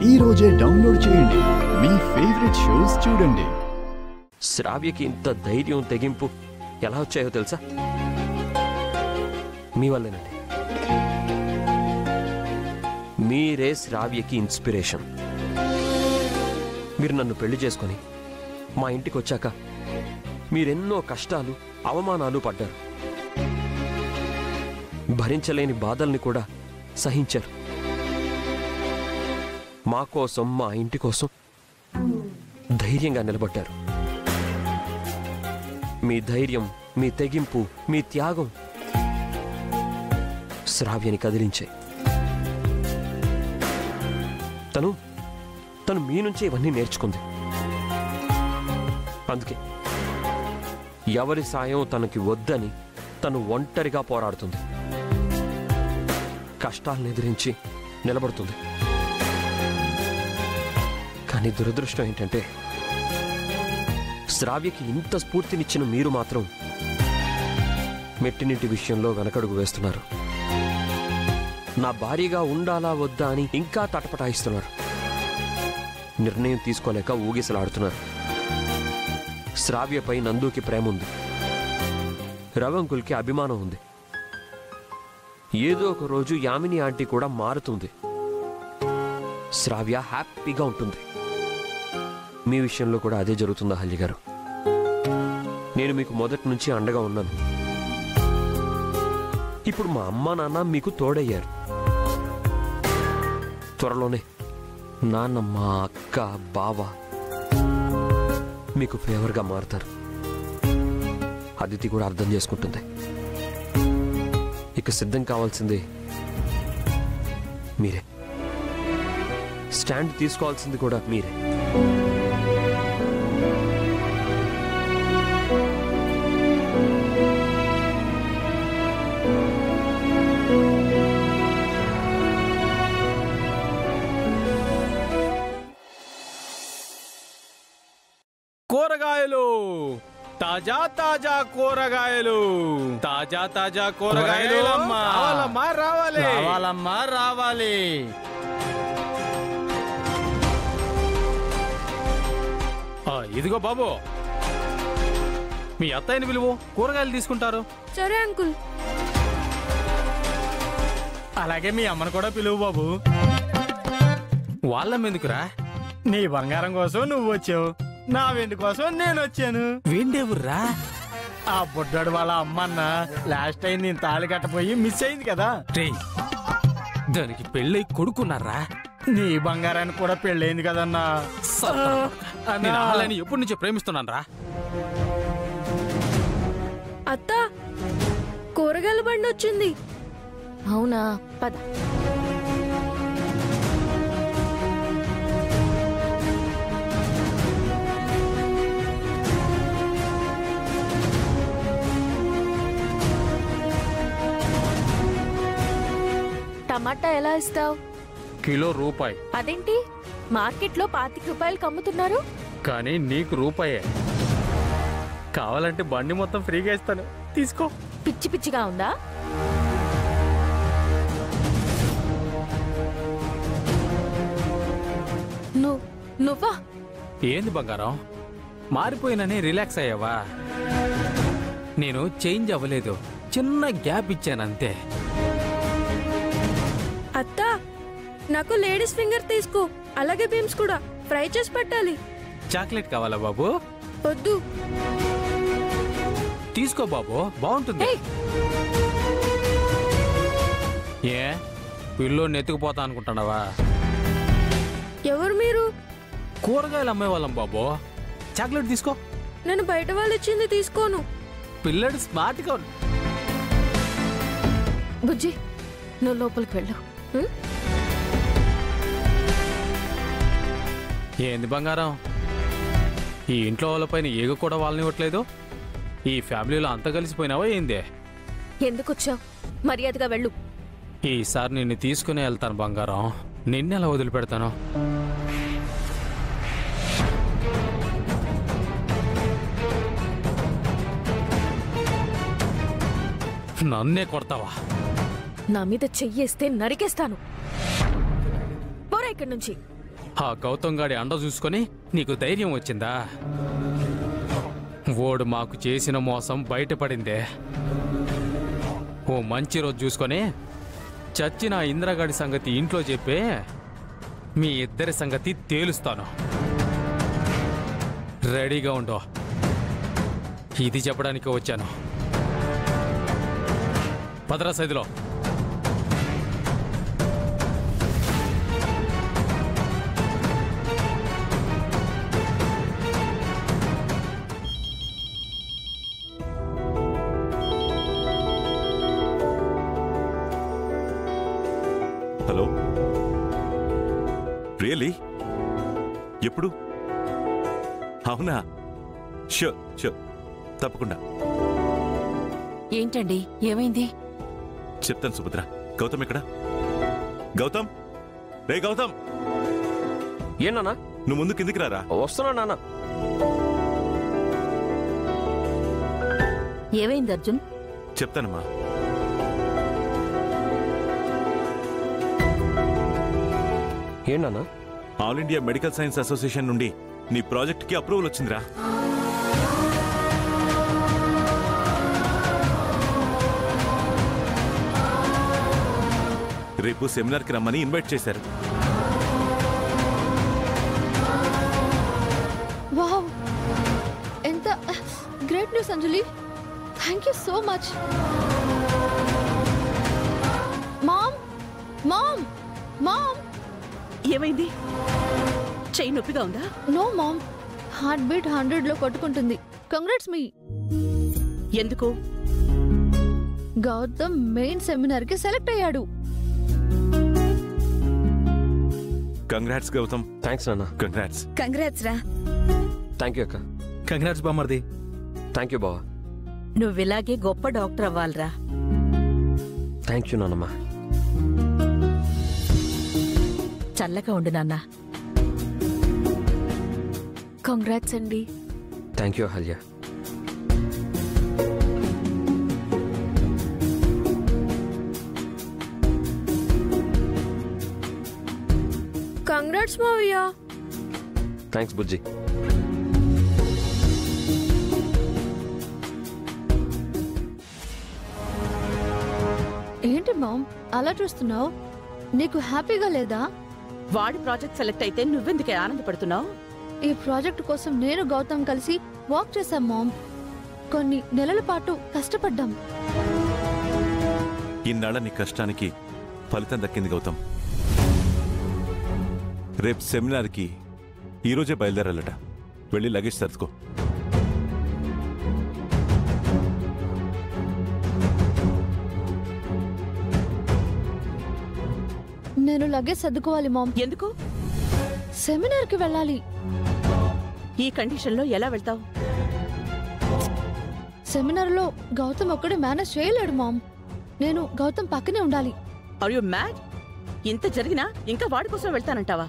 ఈ రోజే డౌన్లోడ్ చేయండి, మీ ఫేవరెట్ షోస్ చూడండి. శ్రావ్యకి ఇంత ధైర్యం తెగింపు ఎలా వచ్చాయో తెలుసా? మీ వల్లేనండి. మీరే శ్రావ్యకి ఇన్స్పిరేషన్. మీరు నన్ను పెళ్లి చేసుకొని మా ఇంటికి వచ్చాక మీరెన్నో కష్టాలు అవమానాలు పడ్డారు. భరించలేని బాధల్ని కూడా సహించారు. మా కోసం, మా ఇంటి కోసం ధైర్యంగా నిలబడ్డారు. మీ ధైర్యం, మీ తెగింపు, మీ త్యాగం శ్రావ్యని కదిలించాయి. తను మీ నుంచే ఇవన్నీ నేర్చుకుంది. అందుకే ఎవరి సాయం తనకి వద్దని తను ఒంటరిగా పోరాడుతుంది. కష్టాలను ఎదిరించి నిలబడుతుంది. కానీ దురదృష్టం ఏంటంటే శ్రావ్యకి ఇంత స్ఫూర్తినిచ్చిన మీరు మాత్రం మెట్టినింటి విషయంలో వెనకడుగు వేస్తున్నారు. నా భార్యగా ఉండాలా వద్దా అని ఇంకా తటపటాయిస్తున్నారు. నిర్ణయం తీసుకోలేక ఊగిసలాడుతున్నారు. శ్రావ్యపై నందుకి ప్రేమ ఉంది, రవంకుల్కి అభిమానం ఉంది. ఏదో ఒక రోజు యామిని ఆంటీ కూడా మారుతుంది. శ్రావ్య హ్యాపీగా ఉంటుంది. మీ విషయంలో కూడా అదే జరుగుతుందా హల్లి గారు? నేను మీకు మొదటి నుంచి అండగా ఉన్నాను. ఇప్పుడు మా అమ్మా నాన్న మీకు తోడయ్యారు. త్వరలోనే నాన్నమ్మ, అక్క, బావ మీకు ఫేవర్గా మారుతారు. అదితి కూడా అర్థం చేసుకుంటుంది. ఇక సిద్ధం కావాల్సింది మీరే. స్టాండ్ తీసుకోవాల్సింది కూడా మీరే. కూరగాయలు, తాజా తాజా కూరగాయలు, తాజా తాజా కూరగాయలు రావాలమ్మా, రావాలి రావాలమ్మా, రావాలి. ఇదిగో బాబు, మీ అత్తయ్యని పిలువు, కూరగాయలు తీసుకుంటారు. సరే అంకుల్. అలాగే మీ అమ్మను కూడా పిలువు బాబు. వాళ్ళెందుకురా? నీ బంగారం కోసం నువ్వు వచ్చావు, నా వెండి కోసం నేను వచ్చాను. వెండేవుర్రా? ఆ బుడ్డాడు వాళ్ళ అమ్మన్న లాస్ట్ టైం నేను తాళి కట్టపోయి మిస్ అయింది కదా. దానికి పెళ్ళై కొడుకున్నారా? నీ బంగారానికి కూడా పెళ్ళైంది కదన్నా. ఎప్పటి నుంచో ప్రేమిస్తున్నాను రా. అత్త, కూరగాయల బండి వచ్చింది. అవునా? పద. టమాటా ఎలా ఇస్తావు? కిలో రూపాయి. అదేంటి మార్కెట్లో 25 రూపాయలు అమ్ముతున్నారు? కానీ నీకు రూపాయే. కావాలంటే బండి మొత్తం ఫ్రీగా ఇస్తాను, తీసుకో. పిచ్చి పిచ్చిగా ఉందా? నువ్వా? ఏంది బంగారం, మారిపోయినని రిలాక్స్ అయ్యావా? నేను చేంజ్ అవ్వలేదు, చిన్న గ్యాప్ ఇచ్చానంతే. అత్త, నాకు లేడీస్ ఫింగర్ తీసుకో, అలాగే బీమ్స్ కూడా ఫ్రై చేసి పెట్టాలి. చాక్లెట్ కావాలా బాబు? వద్దు. తీసుకో బాబు, బాగుంటుంది. ఏ పిల్లోని ఎత్తుకుపోతా అనుకుంటున్నావా? ఎవరు మీరు? కూరగాయలు అమ్మే వాళ్ళం బాబు. చాక్లెట్ తీసుకో. నేను బయట వాళ్ళు ఇచ్చింది తీసుకోను. పిల్లడు స్మార్ట్ గా. బుజ్జి, నువ్వు లోపలికి వెళ్ళు. ఏంది బంగారం, ఈ ఇంట్లో వాళ్ళపైన ఏగ కూడా వాళ్ళనివ్వట్లేదు. ఈ ఫ్యామిలీలో అంతా కలిసిపోయినావా ఏందే? ఎందుకు వచ్చావు? మర్యాదగా వెళ్ళు. ఈసారి నిన్ను తీసుకునే వెళ్తాను బంగారం, నిన్నెలా వదిలిపెడతాను? నన్నే కొడతావా? నా మీద చెయ్యేస్తే నరికేస్తాను. పోరా ఇక్కడి నుంచి. ఆ గౌతమ్ గాడి అండ చూసుకొని నీకు ధైర్యం వచ్చిందా? ఓడు మాకు చేసిన మోసం బయటపడిందే. ఓ మంచి రోజు చూసుకొని చచ్చిన ఇందిరాగాడి సంగతి ఇంట్లో చెప్పే మీ ఇద్దరి సంగతి తేలుస్తాను. రెడీగా ఉండో. ఇది చెప్పడానికి వచ్చాను. పదరా సైదులో. Hello, really? ఎప్పుడు? అవునా? షూర్ షూర్, తప్పకుండా. ఏంటండి, ఏమైంది? చెప్తాను సుభద్ర. గౌతమ్ ఎక్కడ? గౌతమ్, రే గౌతమ్, ఏనా? నువ్వు ముందు కిందికి రారా. వస్తున్నా నాన్న. ఏమైంది అర్జున్? చెప్తానమ్మా. ఏంటన్నా? All India medical science association నుండి నీ ప్రాజెక్ట్కి అప్రూవల్ వచ్చిందిరా. రేపు సెమినార్కి రమ్మని ఇన్వైట్ చేశారు. వావ్, ఎంత great news Anjali. Thank you so much. Mom, mom, mom. ఏమైంది? చెయ్యి నొప్పిగా ఉందా? నో మామ్, హార్ట్ బీట్ 100లో కొట్టుకుంటుంది. కంగ్రాట్స్ మీ. ఎందుకు? గౌతమ్ మెయిన్ సెమినార్ కి సెలెక్ట్ అయ్యాడు. కంగ్రాట్స్ గౌతమ్. థ్యాంక్స్ నాన్న. కంగ్రాట్స్. కంగ్రాట్స్ రా. థ్యాంక్ యూ అక్క. కంగ్రాట్స్ బామ్మర్ది. థ్యాంక్ యూ బావా. నువ్విలాగే గొప్ప డాక్టర్ అవ్వాలిరా. థ్యాంక్ యూ నాన్నమ్మా. చల్లగా ఉండు నాన్న. కంగ్రాట్స్ అండి. Thank you Ahalya. కంగ్రాట్స్ మావయ్య. థ్యాంక్స్ బుజ్జి. ఏంటి మామ్ అలా చూస్తున్నావు? నీకు హ్యాపీగా లేదా? వాడి ప్రాజెక్ట్ సెలెక్ట్ అయితే నువ్వెందుకే ఆనందపడుతున్నావు? ఈ ప్రాజెక్ట్ కోసం నేను గౌతమ్ కలిసి వర్క్ చేశాం మామ్. కొన్ని నెలల పాటు కష్టపడ్డాం. ఇన్నాళ్ళ నీ కష్టానికి ఫలితం దక్కింది గౌతమ్. రేపు సెమినార్కి ఈరోజే బయలుదేరాలట. వెళ్ళి లగేజ్ సర్దుకో. నేను లగేజ్ సర్దుకోవాలి మామ్. ఎందుకు? సెమినార్ కి వెళ్ళాలి. ఈ కండిషన్లో ఎలా వెళ్తావు? సెమినార్ లో గౌతమ్ ఒక్కడే మేనేజ్ చేయలేడు మామ్. నేను గౌతమ్ పక్కనే ఉండాలి. Are you mad? ఇంత జరిగినా ఇంకా వాడి కోసం వెళ్తానంటావా?